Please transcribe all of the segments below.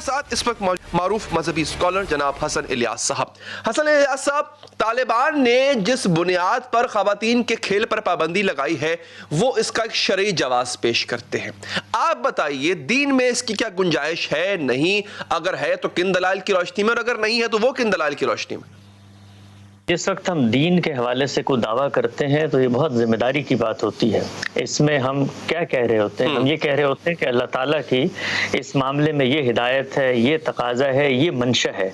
ساتھ اس وقت معروف مذہبی اسکالر جناب حسن الیاس صاحب. حسن الیاس صاحب، طالبان نے جس بنیاد پر خواتین کے کھیل پر پابندی لگائی ہے وہ اس کا ایک شرعی جواز پیش کرتے ہیں. آپ بتائیے دین میں اس کی کیا گنجائش ہے؟ نہیں اگر ہے تو کن دلائل کی روشنی میں، اور اگر نہیں ہے تو وہ کن دلائل کی روشنی میں؟ جس وقت ہم دین کے حوالے سے کوئی دعویٰ کرتے ہیں تو یہ بہت ذمہ داری کی بات ہوتی ہے. اس میں ہم کیا کہہ رہے ہوتے ہیں؟ ہم یہ کہہ رہے ہوتے ہیں کہ اللہ تعالیٰ کی اس معاملے میں یہ ہدایت ہے، یہ تقاضا ہے، یہ منشا ہے.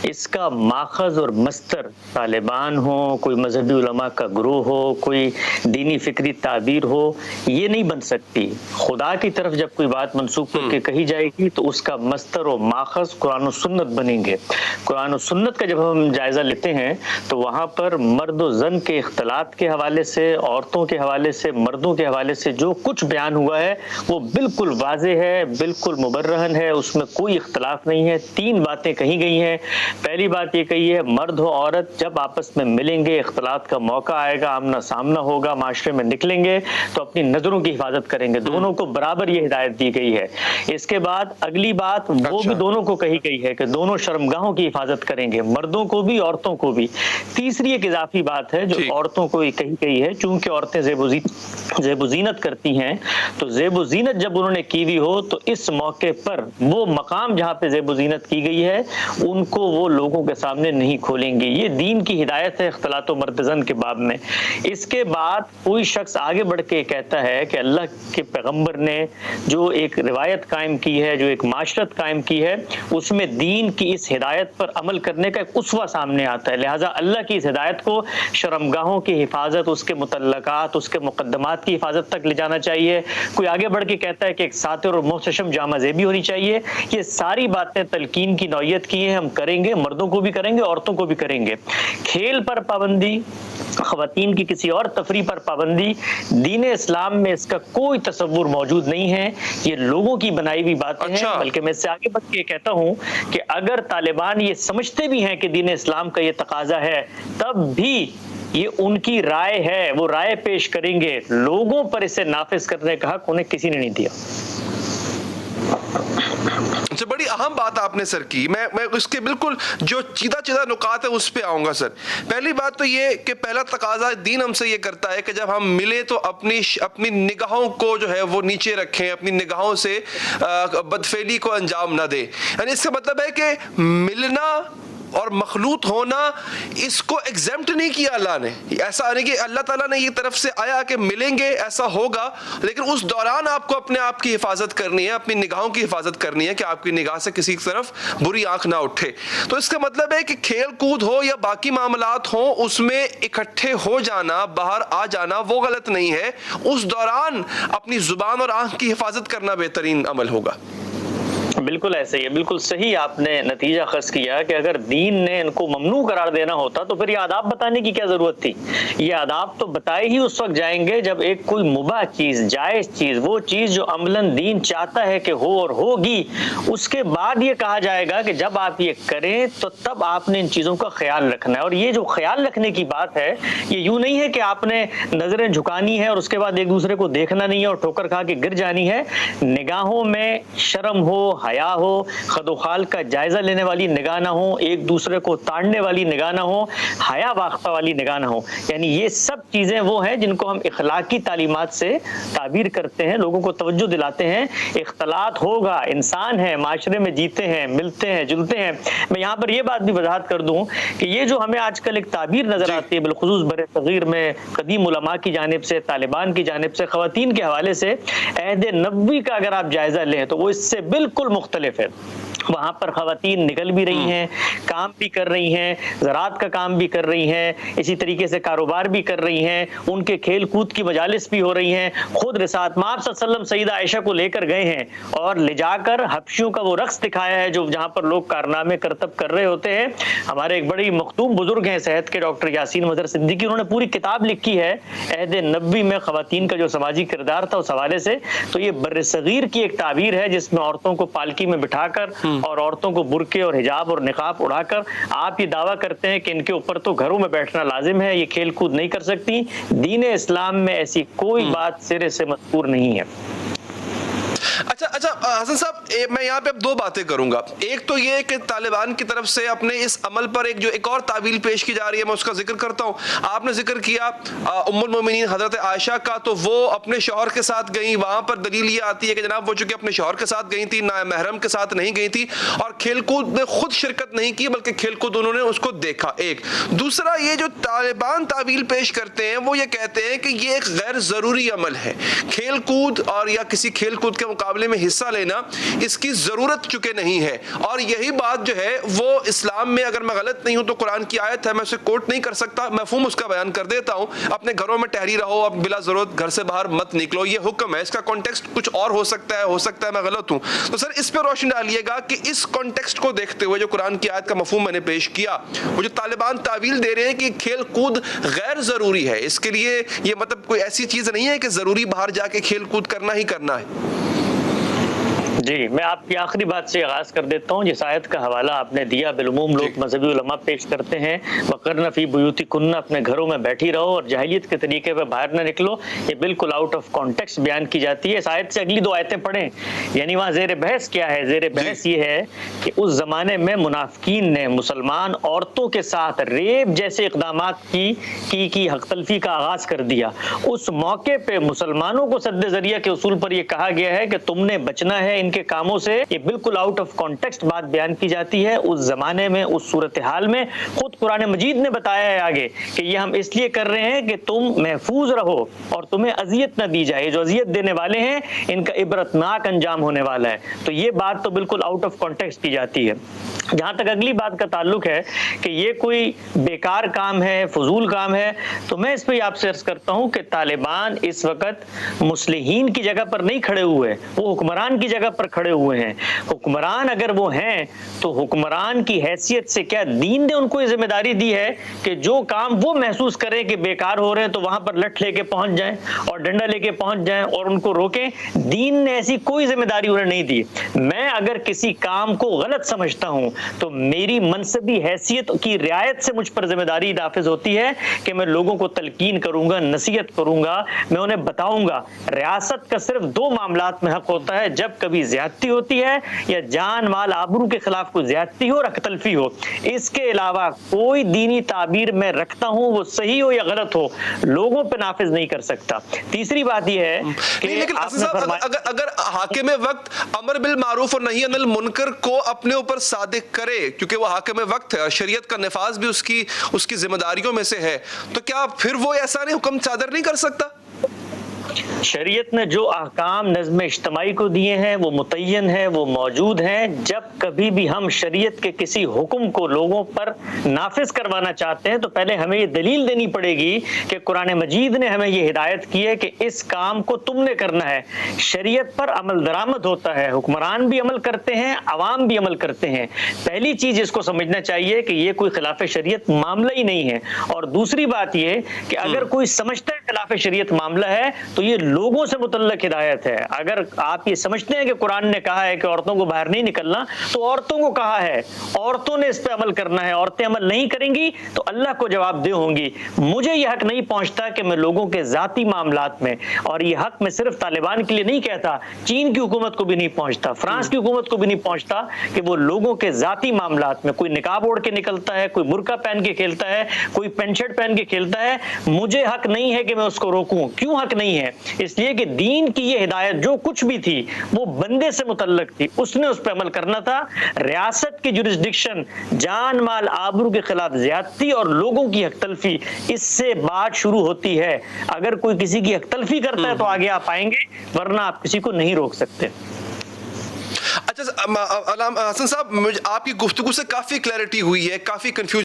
اس کا ماخذ اور مستر طالبان ہو، کوئی مذہبی علماء کا گروہ ہو، کوئی دینی فکری تعبیر ہو، یہ نہیں بن سکتی. خدا کی طرف جب کوئی بات منسوخ کر کے کہی جائے گی تو اس کا مستر و ماخذ قرآن و سنت بنیں گے. قرآن و سنت کا جب ہم جائزہ لیتے ہیں تو وہاں پر مرد و زن کے اختلاط کے حوالے سے، عورتوں کے حوالے سے، مردوں کے حوالے سے جو کچھ بیان ہوا ہے وہ بالکل واضح ہے، بالکل مبرہن ہے، اس میں کوئی اختلاف نہیں ہے. 3 باتیں کہی گئی ہیں. پہلی بات یہ کہی ہے مرد و عورت جب آپس میں ملیں گے، اختلاط کا موقع آئے گا، آمنا سامنا ہوگا، معاشرے میں نکلیں گے تو اپنی نظروں کی حفاظت کریں گے. دونوں کو برابر یہ ہدایت دی گئی ہے. اس کے بعد اگلی بات وہ بھی دونوں کو کہی گئی ہے کہ دونوں شرمگاہوں کی حفاظت کریں گے، مردوں کو بھی عورتوں کو بھی. تیسری ایک اضافی بات ہے جو عورتوں کو کہی گئی ہے، چونکہ عورتیں زیب و زینت کرتی ہیں تو زیب و زینت جب انہوں نے کی ہوئی ہو تو اس موقع پر وہ مقام جہاں پہ زیب و زینت کی گئی ہے ان کو وہ لوگوں کے سامنے نہیں کھولیں گے. یہ دین کی ہدایت ہے اختلاط و مرتزن کے باب میں. اس کے بعد کوئی شخص آگے بڑھ کے کہتا ہے کہ اللہ کے پیغمبر نے جو ایک روایت قائم کی ہے، جو ایک معاشرت قائم کی ہے، اس میں دین کی اس ہدایت پر عمل کرنے کا ایک اسوہ سامنے آتا ہے. لہٰذا اللہ کی اس ہدایت کو شرمگاہوں کی حفاظت، اس کے متعلقات، اس کے مقدمات کی حفاظت تک لے جانا چاہیے. کوئی آگے بڑھ کے کہتا ہے کہ ایک ساتر اور محتشم جامہ زیبی ہونی چاہیے. یہ ساری باتیں تلقین کی نوعیت کی ہیں، ہم کریں گے، مردوں کو بھی کریں گے، عورتوں کو بھی کریں گے. کھیل پر پابندی، خواتین کی کسی اور تفریح پر پابندی، دین اسلام میں اس کا کوئی تصور موجود نہیں ہے. یہ لوگوں کی بنائی ہوئی باتیں ہیں. بلکہ میں اس سے آگے بڑھ کے کہتا ہوں کہ اگر طالبان یہ سمجھتے بھی ہیں کہ دین اسلام کا یہ تقاضا ہے تب بھی یہ ان کی رائے ہے، وہ رائے پیش کریں گے. لوگوں پر اسے نافذ کرنے کا حق انہیں کسی نے نہیں دیا. اچھا، بڑی اہم بات آپ نے سر کی. میں اس کے بالکل جو چیدہ نکات ہے اس پہ آؤں گا سر. پہلی بات تو یہ کہ پہلا تقاضا دین ہم سے یہ کرتا ہے کہ جب ہم ملیں تو اپنی نگاہوں کو جو ہے وہ نیچے رکھیں، اپنی نگاہوں سے بدفعلی کو انجام نہ دیں. یعنی اس کا مطلب ہے کہ ملنا اور مخلوط ہونا اس کو ایگزیمپٹ نہیں کیا اللہ نے. ایسا نہیں کہ اللہ تعالیٰ نے یہ طرف سے آیا کہ ملیں گے ایسا ہوگا، لیکن اس دوران آپ کو اپنے آپ کی حفاظت کرنی ہے، اپنی نگاہوں کی حفاظت کرنی ہے کہ آپ کی نگاہ سے کسی طرف بری آنکھ نہ اٹھے. تو اس کا مطلب ہے کہ کھیل کود ہو یا باقی معاملات ہوں، اس میں اکٹھے ہو جانا، باہر آ جانا وہ غلط نہیں ہے. اس دوران اپنی زبان اور آنکھ کی حفاظت کرنا بہترین عمل ہوگا. بالکل ایسے ہی، بالکل صحیح آپ نے نتیجہ خاص کیا کہ اگر دین نے ان کو ممنوع قرار دینا ہوتا تو پھر یہ آداب بتانے کی کیا ضرورت تھی. یہ آداب تو بتائے ہی اس وقت جائیں گے جب ایک کوئی مباح چیز، جائز چیز، وہ چیز جو عملاً دین چاہتا ہے کہ ہو اور ہوگی، اس کے بعد یہ کہا جائے گا کہ جب آپ یہ کریں تو تب آپ نے ان چیزوں کا خیال رکھنا ہے. اور یہ جو خیال رکھنے کی بات ہے یہ یوں نہیں ہے کہ آپ نے نظریں جھکانی ہے اور اس کے بعد ایک دوسرے کو دیکھنا نہیں ہے اور ٹھوکر کھا کے گر جانی ہے. نگاہوں میں شرم ہو، حیا ہو، خد و خال کا جائزہ لینے والی نگاہ نہ ہو، ایک دوسرے کو تاڑنے والی نگاہ نہ ہو، حیا واقفہ والی نگاہ نہ ہو. یعنی یہ سب چیزیں وہ ہیں جن کو ہم اخلاقی تعلیمات سے تعبیر کرتے ہیں، لوگوں کو توجہ دلاتے ہیں. اختلاط ہوگا، انسان ہیں، معاشرے میں جیتے ہیں، ملتے ہیں، جلتے ہیں. میں یہاں پر یہ بات بھی وضاحت کر دوں کہ یہ جو ہمیں آج کل ایک تعبیر نظر آتی ہے بالخصوص بر صغیر میں قدیم علماء کی جانب سے، طالبان کی جانب سے، خواتین کے حوالے سے، عہد نبوی کا اگر آپ جائزہ لیں تو وہ اس سے بالکل مختلف ہے. وہاں پر خواتین نکل بھی رہی ہیں، کام بھی کر رہی ہیں، زراعت کا کام بھی کر رہی ہیں، اسی طریقے سے کاروبار بھی کر رہی ہیں، ان کے کھیل کود کی مجالس بھی ہو رہی ہیں. خود رسالت مآب صلی اللہ علیہ وسلم سیدہ عائشہ کو لے کر گئے ہیں اور لے جا کر حبشیوں کا وہ رقص دکھایا ہے جو جہاں پر لوگ کارنامے کرتب کر رہے ہوتے ہیں. ہمارے ایک بڑی مختوم بزرگ ہیں صحت کے ڈاکٹر یاسین مظہر صدیقی، انہوں نے پوری کتاب لکھی ہے عہد نبوی میں خواتین کا جو سماجی کردار تھا اس حوالے سے. تو یہ بر صغیر کی ایک تعبیر ہے جس میں عورتوں کو پالکی میں بٹھا کر اور عورتوں کو برقعے اور حجاب اور نقاب اڑا کر آپ یہ دعویٰ کرتے ہیں کہ ان کے اوپر تو گھروں میں بیٹھنا لازم ہے، یہ کھیل کود نہیں کر سکتی. دین اسلام میں ایسی کوئی بات سرے سے مذکور نہیں ہے. اچھا حسن صاحب، میں یہاں پہ اب دو باتیں کروں گا. ایک تو یہ کہ طالبان کی طرف سے اپنے اس عمل پر ایک اور تعویل پیش کی جا رہی ہے، میں اس کا ذکر کرتا ہوں. آپ نے ذکر کیا ام المومنین حضرت عائشہ کا، تو وہ اپنے شوہر کے ساتھ گئیں. وہاں پر دلیل یہ آتی ہے کہ جناب وہ چونکہ اپنے شوہر کے ساتھ گئی تھی، محرم کے ساتھ نہیں گئی تھی، اور کھیل کود میں خود شرکت نہیں کی بلکہ کھیل کود انہوں نے اس کو دیکھا. ایک دوسرا، یہ جو طالبان تعویل پیش کرتے ہیں وہ یہ کہتے ہیں کہ یہ ایک غیر ضروری عمل ہے. کھیل کود اور یا کسی کھیل کود کے مقابلے میں حصہ لینا اس کی ضرورت چکے نہیں ہے. اور یہی بات جو ہے وہ اسلام میں، اگر میں غلط نہیں ہوں تو قرآن کی آیت ہے، میں اسے کوٹ نہیں کر سکتا، مفہوم اس کا بیان کر دیتا ہوں: اپنے گھروں میں ٹھہری رہو، اب بلا ضرورت گھر سے باہر مت نکلو. یہ حکم ہے، اس کا کانٹیکسٹ کچھ اور ہو سکتا ہے میں غلط ہوں. تو سر اس پہ روشنی ڈالیے گا کہ اس کانٹیکسٹ کو دیکھتے ہوئے جو قرآن کی آیت کا مفہوم میں نے پیش کیا، وہ جو طالبان تعویل دے رہے ہیں کہ کھیل کود غیر ضروری ہے، اس کے لیے یہ مطلب کوئی ایسی چیز نہیں ہے کہ ضروری باہر جا کے کھیل کود کرنا ہی کرنا ہے. جی، میں آپ کی آخری بات سے آغاز کر دیتا ہوں. جس آیت کا حوالہ آپ نے دیا، بالعموم لوگ مذہبی علماء پیش کرتے ہیں وَقَرْنَ فِي بُيُوتِكُنَّ، اپنے گھروں میں بیٹھی رہو اور جاہلیت کے طریقے پہ باہر نہ نکلو. یہ بالکل آؤٹ آف کانٹیکسٹ بیان کی جاتی ہے. اس آیت سے اگلی دو آیتیں پڑھیں، یعنی وہاں زیر بحث کیا ہے؟ زیر بحث یہ ہے کہ اس زمانے میں منافقین نے مسلمان عورتوں کے ساتھ ریپ جیسے اقدامات کی حق تلفی کا آغاز کر دیا. اس موقع پہ مسلمانوں کو سد ذریعہ کے اصول پر یہ کہا گیا ہے کہ تم نے بچنا ہے ان کے کاموں سے. یہ بالکل آؤٹ آف کانٹیکسٹ بات بیان کی جاتی ہے. اس زمانے میں، اس صورتحال میں خود قرآن مجید نے بتایا ہے آگے کہ یہ ہم اس لیے کر رہے ہیں کہ تم محفوظ رہو اور تمہیں اذیت نہ دی جائے. جو اذیت دینے والے ہیں ان کا عبرتناک انجام ہونے والا ہے. تو یہ بات تو بالکل آؤٹ آف کانٹیکسٹ کی جاتی ہے. جہاں تک اگلی بات کا تعلق ہے کہ یہ کوئی بیکار کام ہے، فضول کام ہے، تو میں اس پہ آپ سے عرض کرتا ہوں کہ طالبان اس وقت مصلحین کی جگہ پر نہیں کھڑے ہوئے، وہ حکمران کی جگہ پر کھڑے ہوئے ہیں. حکمران اگر وہ ہیں تو حکمران کی حیثیت سے کیا دین نے ان کو یہ ذمہ داری دی ہے کہ جو کام وہ محسوس کریں کہ بیکار ہو رہے ہیں تو وہاں پر لٹھ لے کے پہنچ جائیں اور ڈنڈا لے کے پہنچ جائیں اور ان کو روکیں؟ دین نے ایسی کوئی ذمہ داری انہیں نہیں دی. میں اگر کسی کام کو غلط سمجھتا ہوں تو میری منصبی حیثیت کی رعایت سے مجھ پر ذمہ داری نافذ ہوتی ہے کہ میں لوگوں کو تلقین کروں گا، نصیحت کروں گا، میں انہیں بتاؤں گا. ریاست کا صرف دو معاملات میں حق ہوتا ہے: جب کبھی زیادتی ہوتی ہے یا جان مال آبرو کے خلاف کوئی زیادتی ہو، حق تلفی ہو. اس کے علاوہ کوئی دینی تعبیر میں رکھتا ہوں، وہ صحیح ہو یا غلط ہو، لوگوں پہ نافذ نہیں کر سکتا. تیسری بات یہ ہے کہ لیکن اگر حاکم وقت امر بالمعروف اور نہی عن المنکر کو اپنے اوپر صادق کرے، کیونکہ وہ حاکم وقت ہے اور شریعت کا نفاذ بھی اس کی ذمہ داریوں میں سے ہے، تو کیا پھر وہ ایسا نہیں حکم صادر نہیں کر سکتا؟ شریعت نے جو احکام نظم اجتماعی کو دیے ہیں وہ متعین ہیں، وہ موجود ہیں. جب کبھی بھی ہم شریعت کے کسی حکم کو لوگوں پر نافذ کروانا چاہتے ہیں تو پہلے ہمیں یہ دلیل دینی پڑے گی کہ قرآن مجید نے ہمیں یہ ہدایت کی ہے کہ اس کام کو تم نے کرنا ہے. شریعت پر عمل درآمد ہوتا ہے، حکمران بھی عمل کرتے ہیں، عوام بھی عمل کرتے ہیں. پہلی چیز اس کو سمجھنا چاہیے کہ یہ کوئی خلاف شریعت معاملہ ہی نہیں ہے. اور دوسری بات یہ کہ اگر کوئی سمجھتا ہے خلاف شریعت معاملہ ہے تو یہ لوگوں سے متعلق ہدایت ہے. اگر آپ یہ سمجھتے ہیں کہ قرآن نے کہا ہے کہ عورتوں کو باہر نہیں نکلنا، تو عورتوں کو کہا ہے، عورتوں نے اس پہ عمل کرنا ہے. عورتیں عمل نہیں کریں گی تو اللہ کو جواب دہ ہوں گی. مجھے یہ حق نہیں پہنچتا کہ میں لوگوں کے ذاتی معاملات میں، اور یہ حق میں صرف طالبان کے لیے نہیں کہتا، چین کی حکومت کو بھی نہیں پہنچتا، فرانس کی حکومت کو بھی نہیں پہنچتا، کہ وہ لوگوں کے ذاتی معاملات میں کوئی نقاب اوڑھ کے نکلتا ہے، کوئی برقع پہن کے کھیلتا ہے، کوئی پینٹ شرٹ پہن کے کھیلتا ہے، مجھے حق نہیں ہے کہ میں اس کو روکوں. کیوں حق نہیں ہے؟ اس لیے کہ دین کی یہ ہدایت جو کچھ بھی تھی وہ بندے سے متعلق تھی، اس نے اس پہ عمل کرنا تھا. ریاست کی جورسڈکشن، جان مال آبرو کے خلاف زیادتی اور لوگوں کی حق تلفی، اس سے بات شروع ہوتی ہے. اگر کوئی کسی کی حق تلفی کرتا ہے تو آگے آپ آئیں گے، ورنہ آپ کسی کو نہیں روک سکتے. اچھا حسن صاحب، آپ کی گفتگو سے کافی کلیئرٹی ہوئی ہے، کافی کنفیوژن